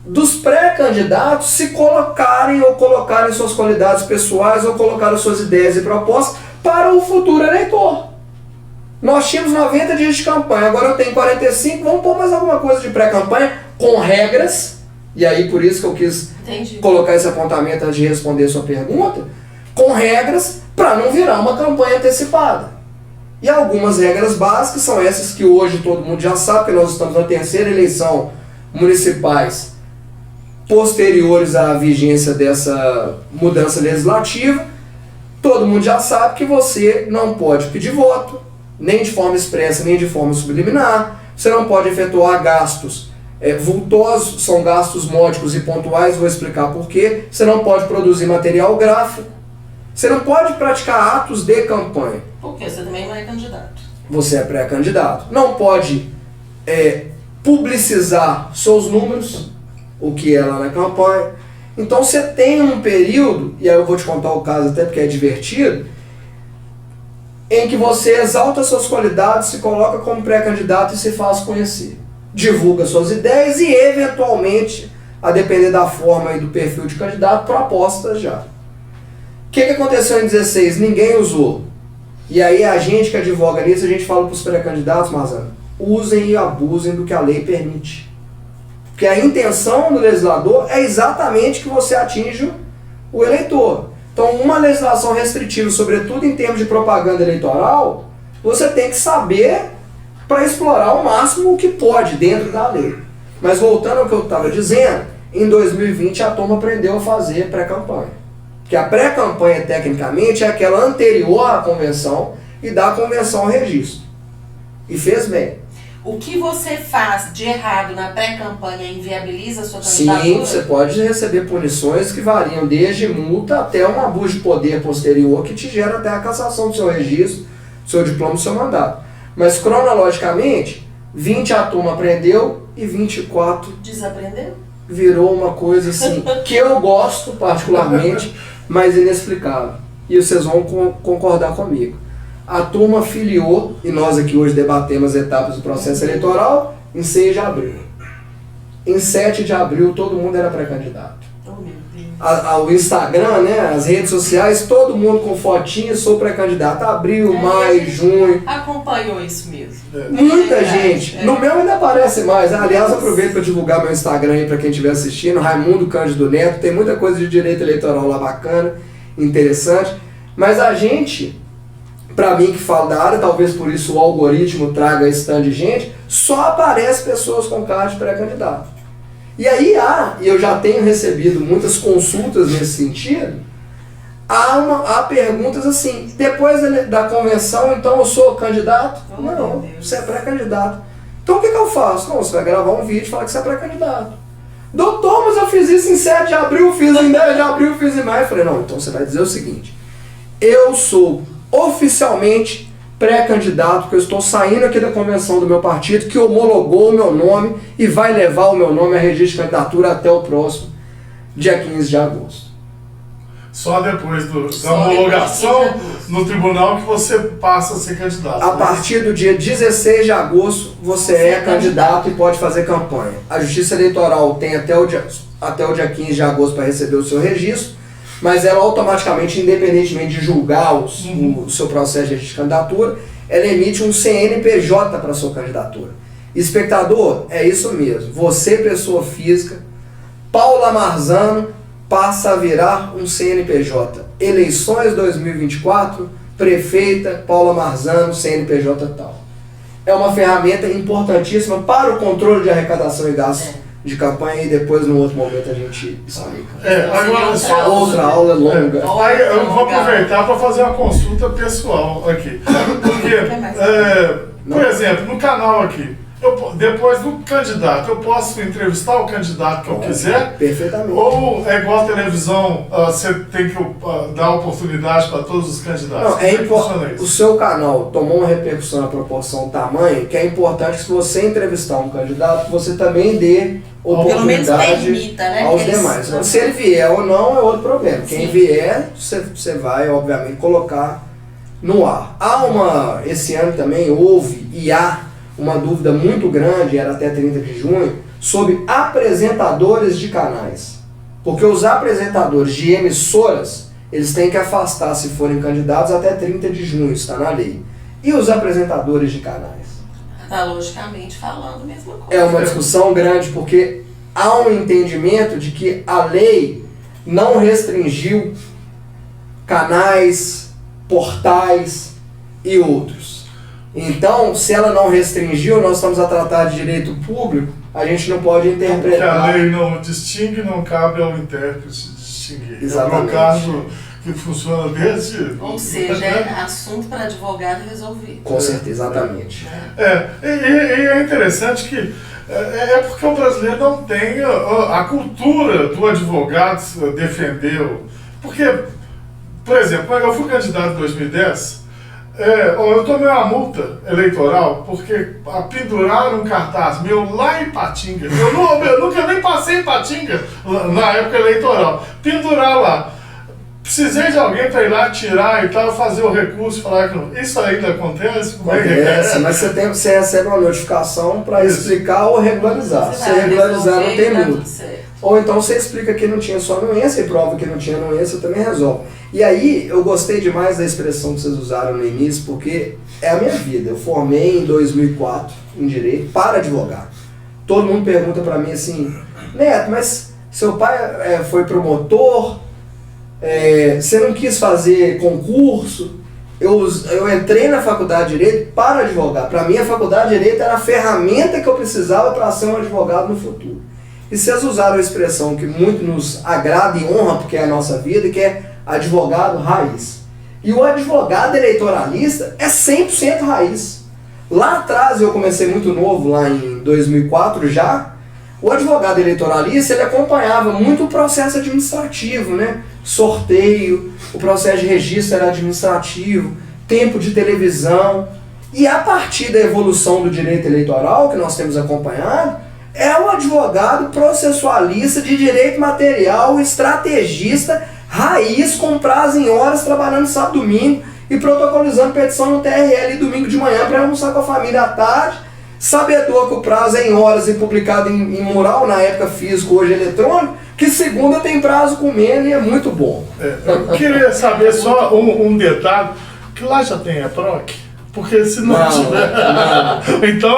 dos pré-candidatos se colocarem ou colocarem suas qualidades pessoais ou colocarem suas ideias e propostas para o futuro eleitor. Nós tínhamos 90 dias de campanha, agora eu tenho 45, vamos pôr mais alguma coisa de pré-campanha com regras, e aí por isso que eu quis colocar esse apontamento antes de responder a sua pergunta, com regras para não virar uma campanha antecipada. E algumas regras básicas são essas que hoje todo mundo já sabe, que nós estamos na terceira eleição municipais posteriores à vigência dessa mudança legislativa. Todo mundo já sabe que você não pode pedir voto, nem de forma expressa, nem de forma subliminar. Você não pode efetuar gastos vultosos, são gastos módicos e pontuais, vou explicar por quê. Você não pode produzir material gráfico. Você não pode praticar atos de campanha. Porque você também não é candidato. Você é pré-candidato. Não pode publicizar seus números, o que é lá na campanha. Então você tem um período, e aí eu vou te contar o caso até porque é divertido, em que você exalta suas qualidades, se coloca como pré-candidato e se faz conhecer. Divulga suas ideias e, eventualmente, a depender da forma e do perfil de candidato, propostas já. O que aconteceu em 2016? Ninguém usou. E aí a gente que advoga nisso, a gente fala para os pré-candidatos, Mazana, usem e abusem do que a lei permite. Porque a intenção do legislador é exatamente que você atinja o eleitor. Então, uma legislação restritiva, sobretudo em termos de propaganda eleitoral, você tem que saber para explorar ao máximo o que pode dentro da lei. Mas voltando ao que eu estava dizendo, em 2020 a turma aprendeu a fazer pré-campanha. Porque a pré-campanha, tecnicamente, é aquela anterior à convenção e da convenção ao registro. E fez bem. O que você faz de errado na pré-campanha inviabiliza a sua candidatura? Sim, você pode receber punições que variam desde multa até um abuso de poder posterior que te gera até a cassação do seu registro, do seu diploma, do seu mandato. Mas cronologicamente, 20 a turma aprendeu e 24 desaprendeu? Virou uma coisa assim, que eu gosto particularmente, mas inexplicável. E vocês vão concordar comigo. A turma filiou, e nós aqui hoje debatemos as etapas do processo eleitoral, em 6 de abril. Em 7 de abril, todo mundo era pré-candidato. Oh, meu Deus. O Instagram, né, as redes sociais, todo mundo com fotinha, sou pré-candidato. Abril, maio, junho. Acompanhou isso mesmo. Muita gente. No meu ainda aparece mais. Aliás, aproveito para divulgar meu Instagram aí para quem estiver assistindo. Raimundo Cândido Neto. Tem muita coisa de direito eleitoral lá bacana, interessante. Mas a gente, para mim que falo da área, talvez por isso o algoritmo traga esse tanto de gente, só aparece pessoas com cara de pré-candidato. E aí e eu já tenho recebido muitas consultas nesse sentido, há perguntas assim, depois da convenção, então eu sou candidato? Oh, não, você é pré-candidato. Então o que eu faço? Não, você vai gravar um vídeo e falar que você é pré-candidato. Doutor, mas eu fiz isso em 7 de abril, fiz em 10 de abril, fiz em maio. Eu falei, não, então você vai dizer o seguinte, eu sou oficialmente pré-candidato, porque eu estou saindo aqui da convenção do meu partido, que homologou o meu nome e vai levar o meu nome a registro de candidatura até o próximo dia 15 de agosto. Só depois da homologação no tribunal que você passa a ser candidato. A partir do dia 16 de agosto, você é candidato e pode fazer campanha. A Justiça Eleitoral tem até o dia 15 de agosto para receber o seu registro, mas ela automaticamente, independentemente de julgar o seu processo de candidatura, ela emite um CNPJ para a sua candidatura. Espectador, é isso mesmo. Você, pessoa física, Paula Marzano, passa a virar um CNPJ. Eleições 2024, prefeita Paula Marzano, CNPJ tal. É uma ferramenta importantíssima para o controle de arrecadação e gastos de campanha, e depois no outro momento a gente explica. Agora só outra aula longa. Aí eu vou aproveitar para fazer uma consulta pessoal aqui. Porque, por exemplo, no canal aqui, depois do candidato, eu posso entrevistar o candidato que eu quiser? Perfeitamente. Ou é igual a televisão, você tem que dar oportunidade para todos os candidatos? Não, é importante. O seu canal tomou uma repercussão na proporção tamanho que é importante que, se você entrevistar um candidato, você também dê oportunidade permita, né, aos demais. Se ele vier ou não é outro problema. Quem vier, você vai, obviamente, colocar no ar. Esse ano também houve e há uma dúvida muito grande, era até 30 de junho, sobre apresentadores de canais. Porque os apresentadores de emissoras, eles têm que afastar, se forem candidatos, até 30 de junho, está na lei. E os apresentadores de canais? Analogicamente falando, mesma coisa. É uma discussão grande, porque há um entendimento de que a lei não restringiu canais, portais e outros. Então, se ela não restringiu, nós estamos a tratar de direito público, a gente não pode interpretar. Porque a lei não distingue, não cabe ao intérprete distinguir. Exatamente. É o caso que funciona desde... Ou seja, é assunto para advogado resolver. Com certeza, exatamente. E é interessante que porque o brasileiro não tem a cultura do advogado defender. Porque, por exemplo, eu fui candidato em 2010, eu tomei uma multa eleitoral porque penduraram um cartaz meu lá em Patinga. Eu nunca nem passei em Patinga na época eleitoral. Penduraram lá. Precisei de alguém para ir lá tirar e tal, fazer o recurso, falar que isso ainda acontece? Acontece, mas você recebe uma notificação para explicar ou regularizar. Se regularizar, não tem multa. Ou então você explica que não tinha só anuência e prova que não tinha anuência, também resolve. E aí eu gostei demais da expressão que vocês usaram no início, porque é a minha vida. Eu formei em 2004 em Direito para advogar. Todo mundo pergunta para mim assim, Neto, mas seu pai foi promotor, você não quis fazer concurso? Eu entrei na faculdade de Direito para advogar. Para mim a faculdade de Direito era a ferramenta que eu precisava para ser um advogado no futuro. E vocês usaram a expressão que muito nos agrada e honra, porque é a nossa vida, que é advogado raiz. E o advogado eleitoralista é 100% raiz. Lá atrás, eu comecei muito novo, lá em 2004 já, o advogado eleitoralista, ele acompanhava muito o processo administrativo, né? Sorteio, o processo de registro era administrativo, tempo de televisão. E a partir da evolução do direito eleitoral, que nós temos acompanhado, é o advogado processualista de direito material, estrategista, raiz, com prazo em horas, trabalhando sábado e domingo e protocolizando petição no TRL domingo de manhã para almoçar com a família à tarde, sabedor que o prazo é em horas e publicado em mural, na época físico, hoje eletrônico, que segunda tem prazo com menos e é muito bom. Eu queria saber só um detalhe, que lá já tem a PROC, porque se não tiver... Não. Então,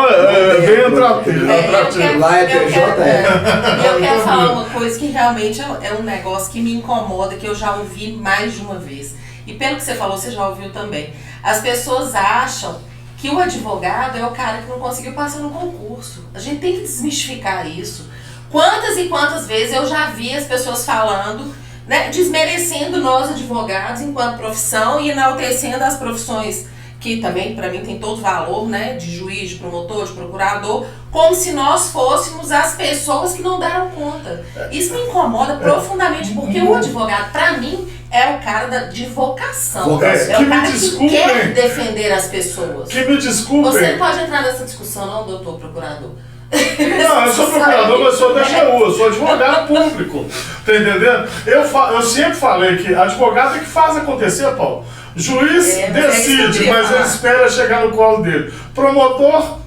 vem atrativo. Lá é PJ. Eu quero falar uma coisa que realmente é um negócio que me incomoda, que eu já ouvi mais de uma vez. E pelo que você falou, você já ouviu também. As pessoas acham que o advogado é o cara que não conseguiu passar no concurso. A gente tem que desmistificar isso. Quantas e quantas vezes eu já vi as pessoas falando, né, desmerecendo nós advogados enquanto profissão e enaltecendo as profissões que também para mim tem todo valor, né, de juiz, de promotor, de procurador, como se nós fôssemos as pessoas que não deram conta. Isso me incomoda profundamente, porque o advogado, para mim, é o cara de vocação. É o cara que quer defender as pessoas. Que me desculpem. Você não pode entrar nessa discussão, não, doutor procurador. Não, eu sou procurador, mas sou da AGU, eu sou advogado público. Tá entendendo? Eu sempre falei que advogado é que faz acontecer, Paulo. Juiz decide, mas ele espera chegar no colo dele. Promotor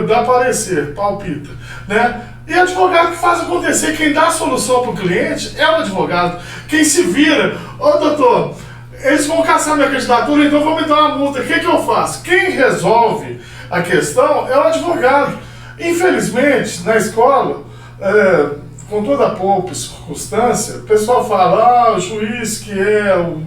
dá parecer, palpita, né? E advogado que faz acontecer, quem dá a solução para o cliente é o advogado. Quem se vira, ô doutor, eles vão caçar minha candidatura, então vão me dar uma multa, o que eu faço? Quem resolve a questão é o advogado. Infelizmente, na escola, com toda a pouca circunstância, o pessoal fala, o juiz que é o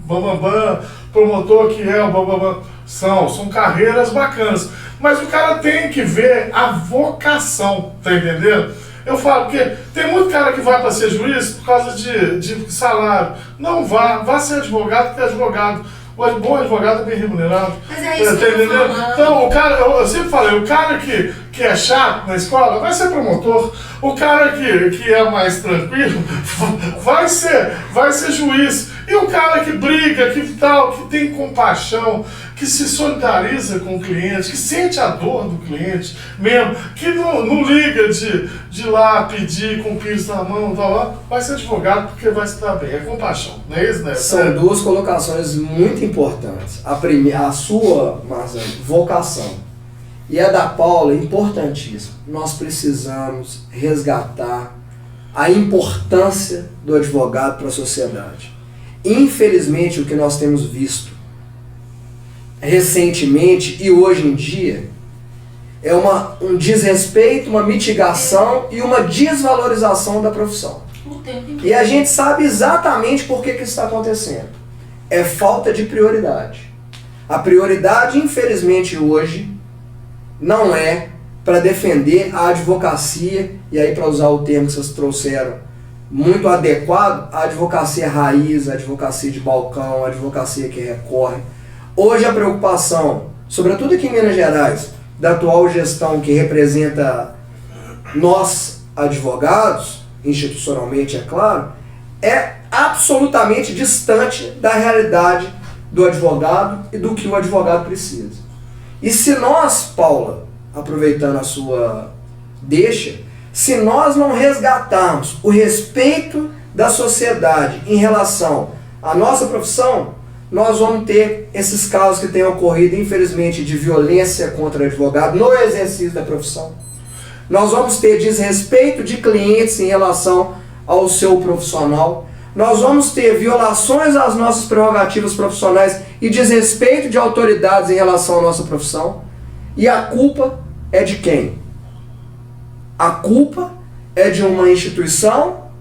bambambam, promotor que é o bambambam, são carreiras bacanas. Mas o cara tem que ver a vocação, tá entendendo? Eu falo, porque tem muito cara que vai para ser juiz por causa de salário. Não vá ser advogado, porque advogado. O bom advogado é bem remunerado. Mas é isso que eu tô falando. Então, o cara, eu sempre falei, o cara que é chato na escola vai ser promotor. O cara que é mais tranquilo vai ser juiz. E o cara que briga, que tem compaixão, que se solidariza com o cliente, que sente a dor do cliente mesmo, que não liga de ir lá pedir com o pires na mão, vai ser advogado porque vai se dar bem. É compaixão, não é isso, né? São duas colocações muito importantes. A sua, Marcelo, vocação, e a da Paula, importantíssima. Nós precisamos resgatar a importância do advogado para a sociedade. Infelizmente, o que nós temos visto recentemente e hoje em dia é um desrespeito, uma mitigação e uma desvalorização da profissão. E a gente sabe exatamente por que isso está acontecendo. É falta de prioridade. A prioridade, infelizmente, hoje não é para defender a advocacia, e aí para usar o termo que vocês trouxeram, muito adequado, a advocacia raiz, a advocacia de balcão, a advocacia que recorre. Hoje a preocupação, sobretudo aqui em Minas Gerais, da atual gestão que representa nós, advogados, institucionalmente é claro, é absolutamente distante da realidade do advogado e do que o advogado precisa. E se nós, Paula, aproveitando a sua deixa, se nós não resgatarmos o respeito da sociedade em relação à nossa profissão, nós vamos ter esses casos que têm ocorrido, infelizmente, de violência contra o advogado no exercício da profissão. Nós vamos ter desrespeito de clientes em relação ao seu profissional. Nós vamos ter violações às nossas prerrogativas profissionais e desrespeito de autoridades em relação à nossa profissão. E a culpa é de quem? A culpa é de uma instituição,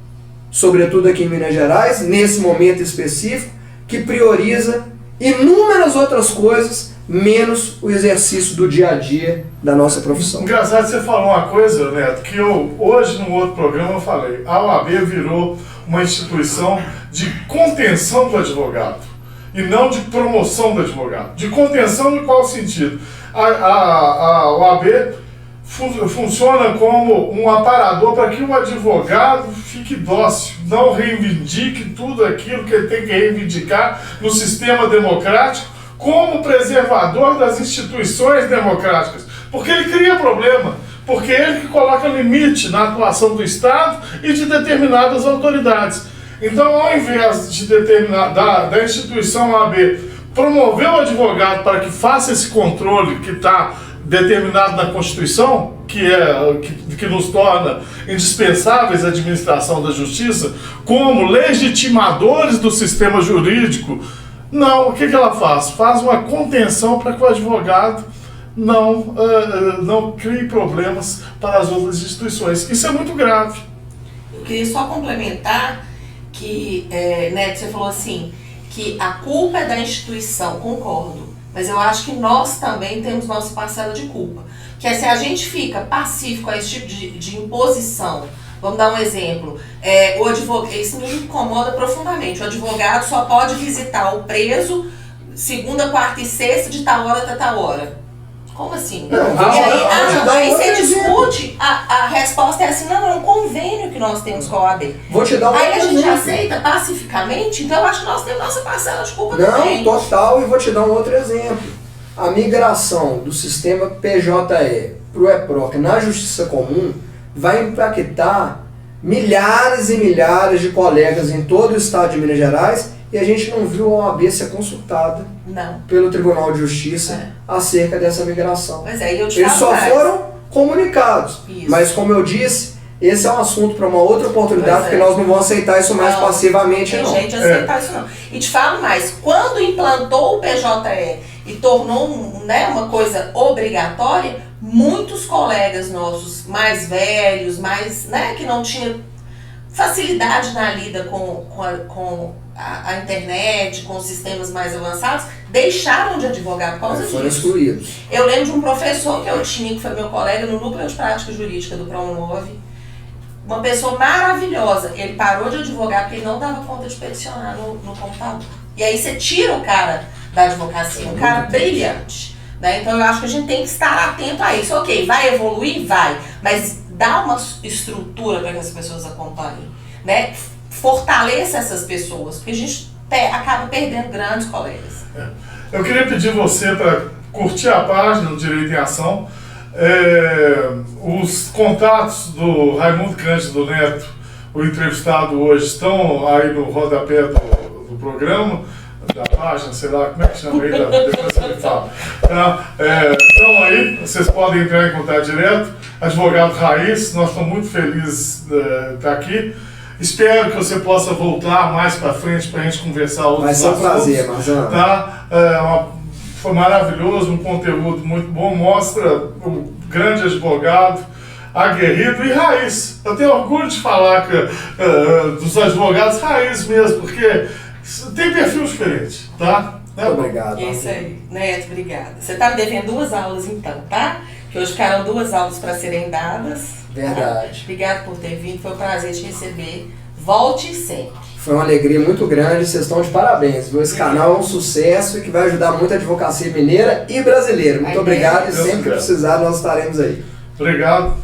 sobretudo aqui em Minas Gerais, nesse momento específico, que prioriza inúmeras outras coisas, menos o exercício do dia a dia da nossa profissão. Engraçado, você falou uma coisa, Neto, que eu, hoje num outro programa eu falei, a OAB virou uma instituição de contenção do advogado, e não de promoção do advogado. De contenção em qual sentido? A OAB funciona como um aparador para que o advogado fique dócil, não reivindique tudo aquilo que ele tem que reivindicar no sistema democrático como preservador das instituições democráticas, porque ele cria problema, porque ele que coloca limite na atuação do Estado e de determinadas autoridades. Então, ao invés de da instituição OAB promover o advogado para que faça esse controle que está determinado na Constituição, que nos torna indispensáveis à administração da justiça, como legitimadores do sistema jurídico. Não, o que ela faz? Faz uma contenção para que o advogado não crie problemas para as outras instituições. Isso é muito grave. Eu queria só complementar que, Neto, você falou assim, que a culpa é da instituição, concordo, mas eu acho que nós também temos nossa parcela de culpa. Que se a gente fica pacífico a esse tipo de imposição, vamos dar um exemplo, o advogado, isso me incomoda profundamente, o advogado só pode visitar o preso segunda, quarta e sexta de tal hora até tal hora. Como assim? Aí você discute, a resposta é assim, não, é um convênio que nós temos com a OAB. Vou te dar um Aí a gente exemplo. aceita pacificamente, então eu acho que nós temos nossa parcela de culpa Não, também. total, e vou te dar um outro exemplo. A migração do sistema PJE para o EPROC na Justiça Comum vai impactar milhares e milhares de colegas em todo o estado de Minas Gerais e a gente não viu a OAB ser consultada pelo Tribunal de Justiça acerca dessa migração. Pois é, e eu te Eles falo só mais. foram comunicados, Isso. mas como eu disse, esse é um assunto para uma outra oportunidade, porque nós não vamos aceitar isso mais passivamente, Tem não. gente aceitar isso não. E te falo mais, quando implantou o PJE e tornou uma coisa obrigatória, muitos colegas nossos mais velhos, que não tinham facilidade na lida com a internet, com os sistemas mais avançados, deixaram de advogar por causa Foram disso. excluídos. Eu lembro de um professor que eu tinha, que foi meu colega no Núcleo de Prática Jurídica do Promove, uma pessoa maravilhosa. Ele parou de advogar porque ele não dava conta de peticionar no computador. E aí você tira o cara da advocacia, um cara brilhante. Né? Então eu acho que a gente tem que estar atento a isso. Ok, vai evoluir? Vai. Mas dá uma estrutura para que as pessoas acompanhem. Né? Fortaleça essas pessoas, porque a gente acaba perdendo grandes colegas. Eu queria pedir você para curtir a página do Direito em Ação. Os contatos do Raimundo Cândido Neto, o entrevistado hoje, estão aí no rodapé do programa, da página, sei lá, como é que chama aí, depois você me fala. Então aí, vocês podem entrar em contato direto. Advogado Raiz, nós estamos muito felizes de estar aqui. Espero que você possa voltar mais para frente para a gente conversar outros assuntos. Vai ser um prazer, Marzano. Tá? Foi maravilhoso, um conteúdo muito bom, mostra o grande advogado, aguerrido e raiz. Eu tenho orgulho de falar dos advogados raiz mesmo, porque tem perfil diferente, tá? Muito obrigado. É isso aí. Neto, obrigada. Você está me devendo 2 aulas então, tá? Que hoje ficaram 2 aulas para serem dadas. Verdade. Obrigada por ter vindo, foi um prazer te receber. Volte sempre. Foi uma alegria muito grande, vocês estão de parabéns, viu? Esse canal é um sucesso e que vai ajudar muito a advocacia mineira e brasileira. Muito obrigado e sempre que precisar nós estaremos aí. Obrigado.